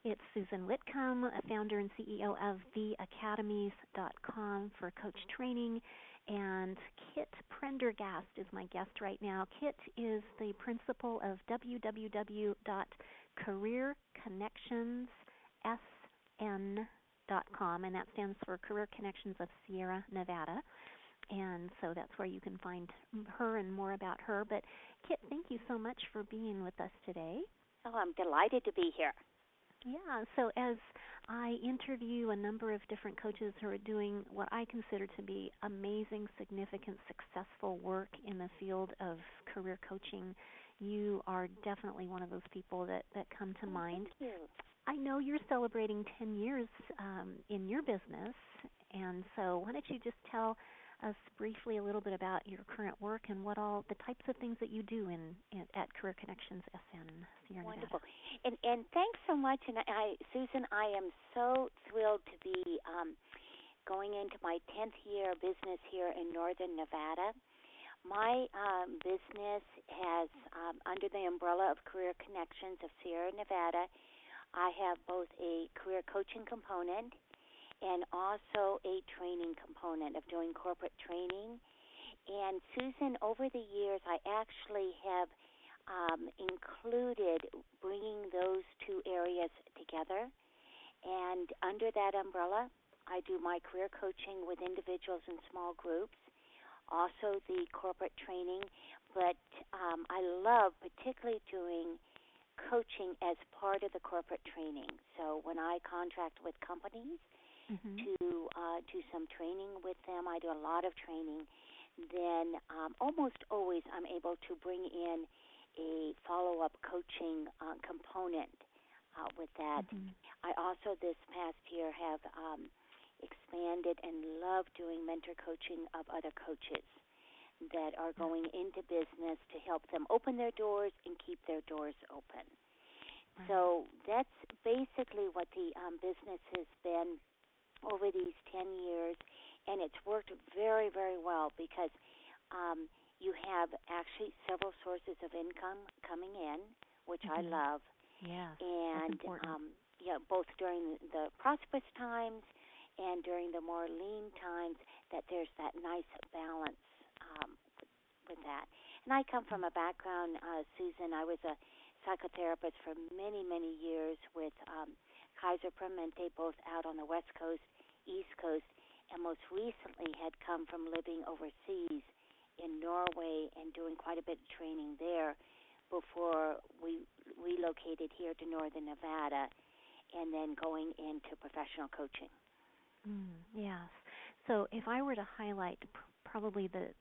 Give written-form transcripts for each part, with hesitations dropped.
It's Susan Whitcomb, a founder and CEO of theacademies.com for coach training. And Kit Prendergast is my guest right now. Kit is the principal of www.careerconnectionssn.com, and that stands for Career Connections of Sierra Nevada. And so that's where you can find her and more about her. But Kit, thank you so much for being with us today. Oh, I'm delighted to be here. Yeah, so as I interview a number of different coaches who are doing what I consider to be amazing, significant, successful work in the field of career coaching, you are definitely one of those people that come to mind. Thank you. I know you're celebrating 10 years in your business, and so why don't you just tell us briefly a little bit about your current work and what all the types of things that you do at Career Connections SN Sierra Nevada. Wonderful. And thanks so much. And Susan, I am so thrilled to be going into my 10th year business here in northern Nevada. My business has, under the umbrella of Career Connections of Sierra Nevada, I have both a career coaching component and also a training component of doing corporate training. And Susan, over the years, I actually have included bringing those two areas together. And under that umbrella, I do my career coaching with individuals and small groups, also the corporate training. But I love particularly doing coaching as part of the corporate training. So when I contract with companies, to do some training with them. I do a lot of training. Then almost always I'm able to bring in a follow-up coaching component with that. I also this past year have expanded and love doing mentor coaching of other coaches that are going into business to help them open their doors and keep their doors open. So that's basically what the business has been over these 10 years, and it's worked very, very well because you have actually several sources of income coming in, which I love. Yeah, and that's important. Both during the prosperous times and during the more lean times, that there's that nice balance with that. And I come from a background, Susan, I was a psychotherapist for many, many years with Kaiser Permanente, both out on the West Coast, East Coast, and most recently had come from living overseas in Norway and doing quite a bit of training there before we relocated here to northern Nevada and then going into professional coaching. Yes. So if I were to highlight probably the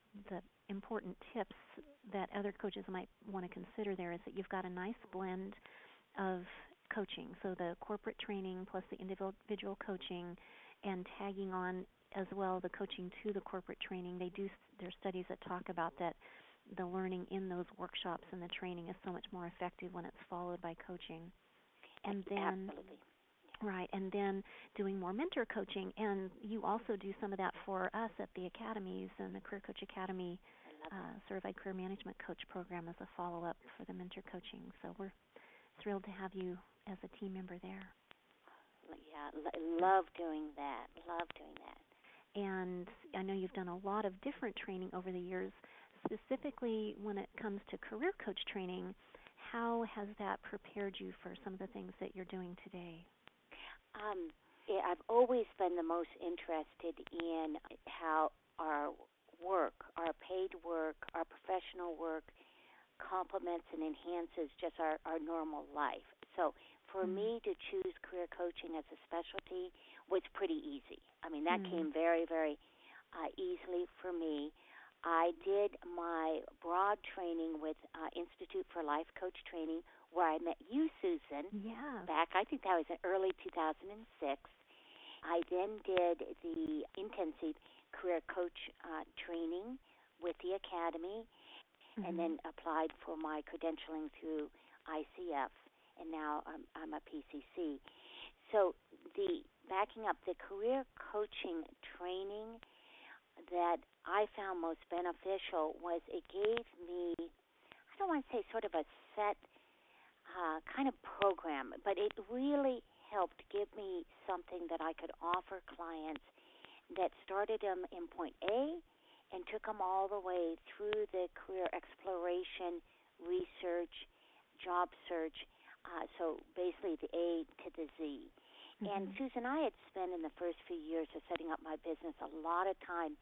important tips that other coaches might want to consider there is that you've got a nice blend of coaching, so the corporate training plus the individual coaching, and tagging on as well the coaching to the corporate training. There's studies that talk about that the learning in those workshops and the training is so much more effective when it's followed by coaching. And then Absolutely. Right, and then doing more mentor coaching, and you also do some of that for us at the Academies and the Career Coach Academy Certified Career Management Coach program as a follow-up for the mentor coaching. So we're thrilled to have you as a team member there. Yeah, love doing that. And I know you've done a lot of different training over the years. Specifically when it comes to career coach training, how has that prepared you for some of the things that you're doing today? I've always been the most interested in how our work, our paid work, our professional work complements and enhances just our normal life. So for me to choose career coaching as a specialty was pretty easy. I mean, that came very, very easily for me. I did my broad training with Institute for Life Coach Training, where I met you, Susan, back, I think that was in early 2006. I then did the intensive career coach training with the Academy, and then applied for my credentialing through ICF, and now I'm a PCC. So backing up, the career coaching training that I found most beneficial was it gave me, I don't want to say sort of a set kind of program, but it really helped give me something that I could offer clients that started them in point A and took them all the way through the career exploration, research, job search, so basically the A to the Z. And Susan, I had spent in the first few years of setting up my business a lot of time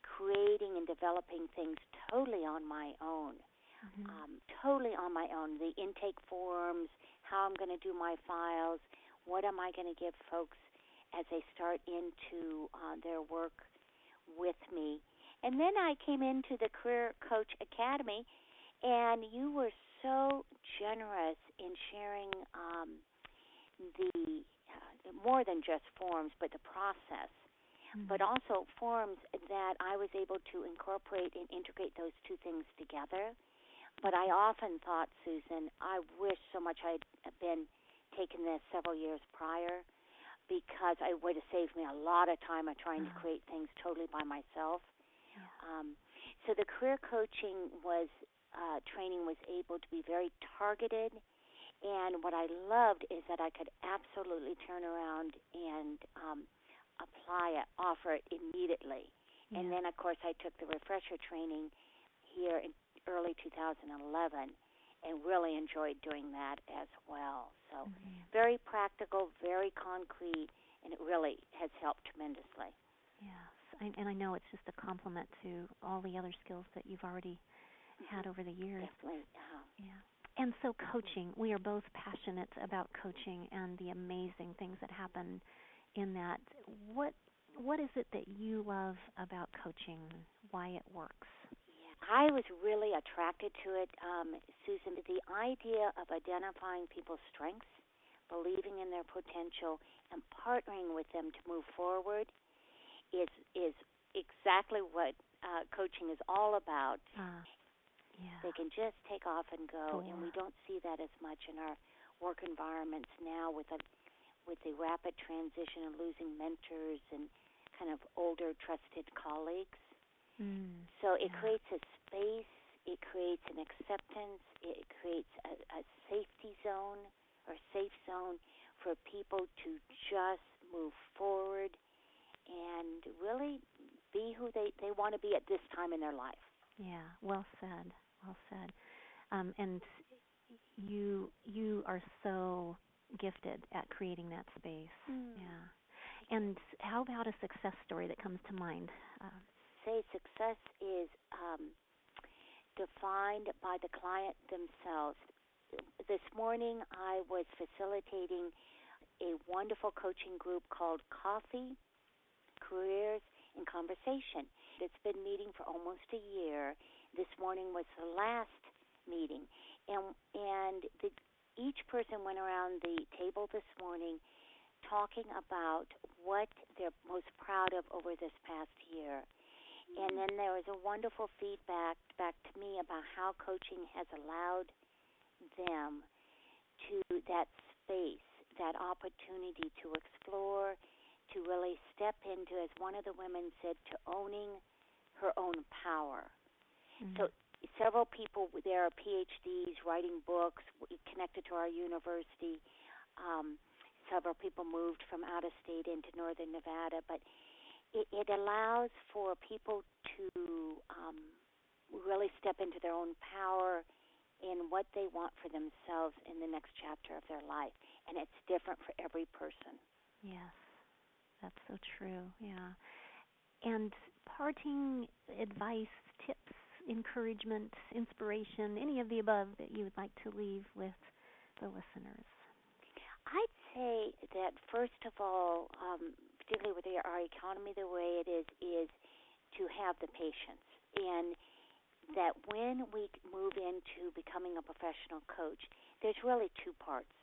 creating and developing things totally on my own. Totally on my own. The intake forms, how I'm going to do my files, what am I going to give folks as they start into their work with me. And then I came into the Career Coach Academy, and you were so generous in sharing the more than just forms, but the process, but also forms that I was able to incorporate and integrate those two things together. But I often thought, Susan, I wish so much I'd been taking this several years prior, because it would have saved me a lot of time of trying to create things totally by myself. So the career coaching training was able to be very targeted, and what I loved is that I could absolutely turn around and offer it immediately. And then, of course, I took the refresher training here in early 2011 and really enjoyed doing that as well. So very practical, very concrete, and it really has helped tremendously. Yes, and I know it's just a compliment to all the other skills that you've already had over the years. Definitely. Yeah. And so coaching, we are both passionate about coaching and the amazing things that happen in that. What is it that you love about coaching, why it works? I was really attracted to it, Susan, the idea of identifying people's strengths, believing in their potential, and partnering with them to move forward is exactly what coaching is all about. They can just take off and go, and we don't see that as much in our work environments now with the rapid transition and losing mentors and kind of older, trusted colleagues. So it creates a space, it creates an acceptance, it creates a safety zone or safe zone for people to just move forward and really be who they want to be at this time in their life. Yeah, well said, well said. And you are so gifted at creating that space. Yeah. And how about a success story that comes to mind? Say success is defined by the client themselves. This morning I was facilitating a wonderful coaching group called Coffee, Careers, and Conversation. It's been meeting for almost a year. This morning was the last meeting. And each person went around the table this morning talking about what they're most proud of over this past year. And then there was a wonderful feedback back to me about how coaching has allowed them to that space, that opportunity to explore, to really step into, as one of the women said, to owning her own power. So several people, there are PhDs writing books connected to our university. Several people moved from out of state into northern Nevada, but it allows for people to really step into their own power in what they want for themselves in the next chapter of their life. And it's different for every person. Yes, that's so true, yeah. And parting advice, tips, encouragement, inspiration, any of the above that you would like to leave with the listeners? I'd say that, first of all, particularly with our economy the way it is to have the patience. And that when we move into becoming a professional coach, there's really two parts.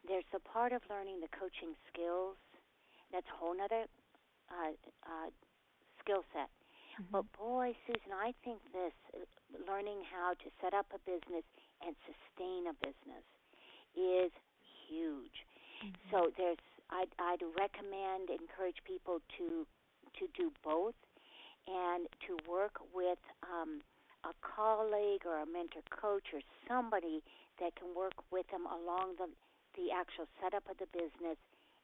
There's the part of learning the coaching skills. That's a whole other skill set. But boy, Susan, I think this learning how to set up a business and sustain a business is huge. So I'd recommend, encourage people to do both, and to work with a colleague or a mentor coach or somebody that can work with them along the actual setup of the business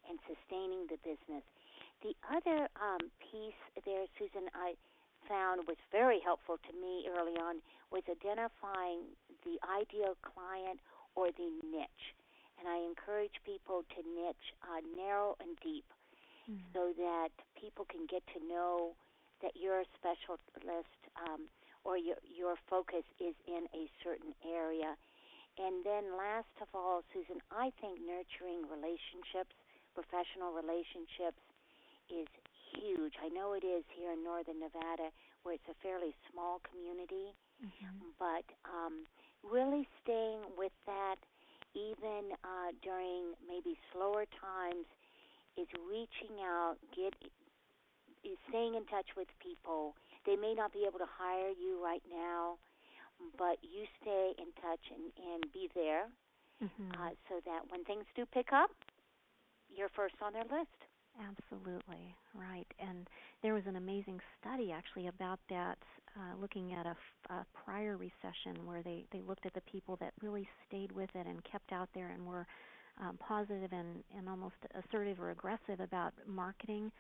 and sustaining the business. The other piece there, Susan, I found was very helpful to me early on was identifying the ideal client or the niche. And I encourage people to niche narrow and deep so that people can get to know that you're a specialist or your focus is in a certain area. And then last of all, Susan, I think nurturing relationships, professional relationships, is huge. I know it is here in northern Nevada where it's a fairly small community, but really staying with that even during maybe slower times is reaching out, is staying in touch with people. They may not be able to hire you right now, but you stay in touch and be there so that when things do pick up, you're first on their list. Absolutely, right. And there was an amazing study actually about that, looking at a prior recession where they looked at the people that really stayed with it and kept out there and were positive and almost assertive or aggressive about marketing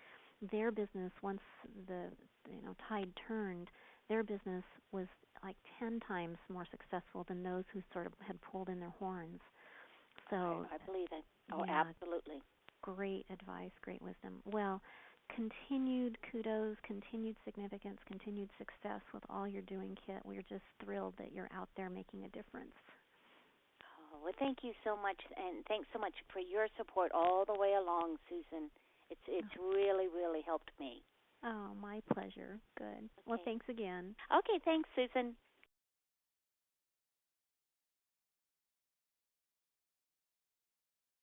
their business. Once the tide turned, their business was like 10 times more successful than those who sort of had pulled in their horns. So I believe it. Oh, yeah, absolutely. great advice, great wisdom. Well, continued kudos, continued significance, continued success with all you're doing, Kit. We're just thrilled that you're out there making a difference. Oh, well, thank you so much, and thanks so much for your support all the way along, Susan. It's really, really helped me. Oh, my pleasure. Good. Well, Okay. thanks again. Okay, thanks, Susan.